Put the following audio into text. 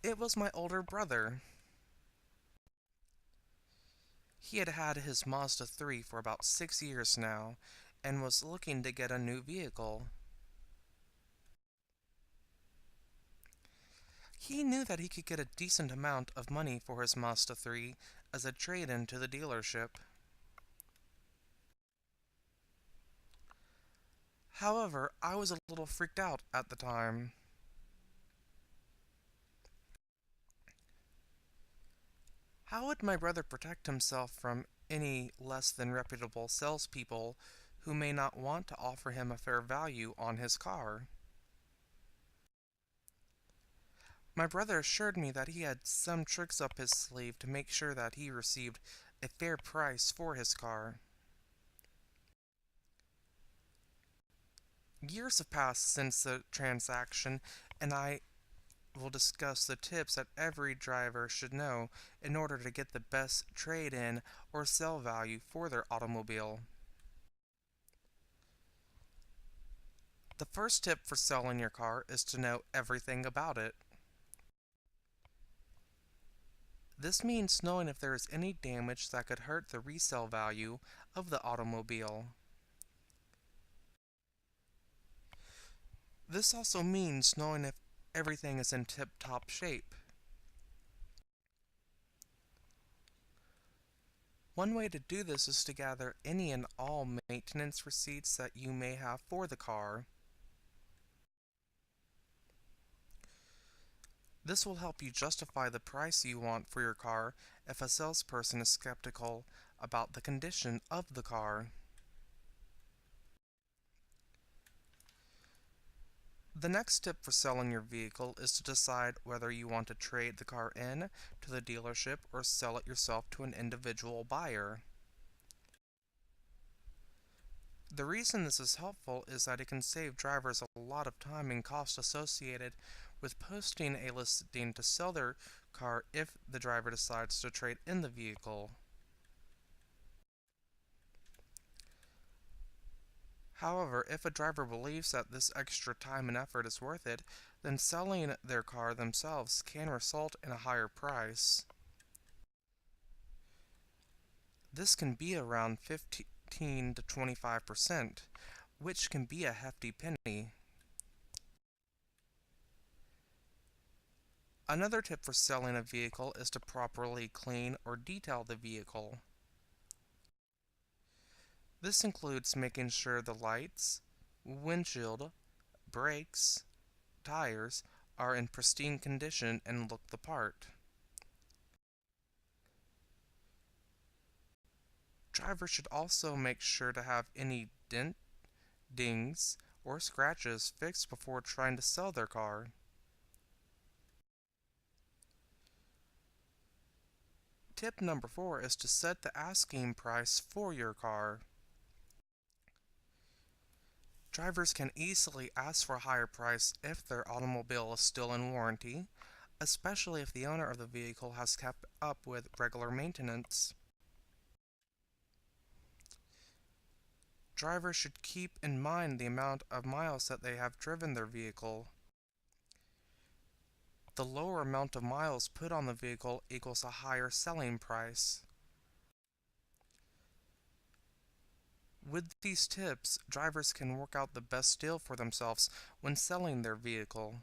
It was my older brother. He had had his Mazda 3 for about 6 years now, and was looking to get a new vehicle. He knew that he could get a decent amount of money for his Mazda 3 as a trade-in to the dealership. However, I was a little freaked out at the time. How would my brother protect himself from any less than reputable salespeople who may not want to offer him a fair value on his car? My brother assured me that he had some tricks up his sleeve to make sure that he received a fair price for his car. Years have passed since the transaction, and I will discuss the tips that every driver should know in order to get the best trade in or sell value for their automobile. The first tip for selling your car is to know everything about it. This means knowing if there is any damage that could hurt the resale value of the automobile. This also means knowing if everything is in tip-top shape. One way to do this is to gather any and all maintenance receipts that you may have for the car. This will help you justify the price you want for your car if a salesperson is skeptical about the condition of the car. The next tip for selling your vehicle is to decide whether you want to trade the car in to the dealership or sell it yourself to an individual buyer. The reason this is helpful is that it can save drivers a lot of time and cost associated with posting a listing to sell their car if the driver decides to trade in the vehicle. However, if a driver believes that this extra time and effort is worth it, then selling their car themselves can result in a higher price. This can be around 15 to 25%, which can be a hefty penny. Another tip for selling a vehicle is to properly clean or detail the vehicle. This includes making sure the lights, windshield, brakes, tires are in pristine condition and look the part. Drivers should also make sure to have any dings, or scratches fixed before trying to sell their car. Tip number 4 is to set the asking price for your car. Drivers can easily ask for a higher price if their automobile is still in warranty, especially if the owner of the vehicle has kept up with regular maintenance. Drivers should keep in mind the amount of miles that they have driven their vehicle. The lower amount of miles put on the vehicle equals a higher selling price. With these tips, drivers can work out the best deal for themselves when selling their vehicle.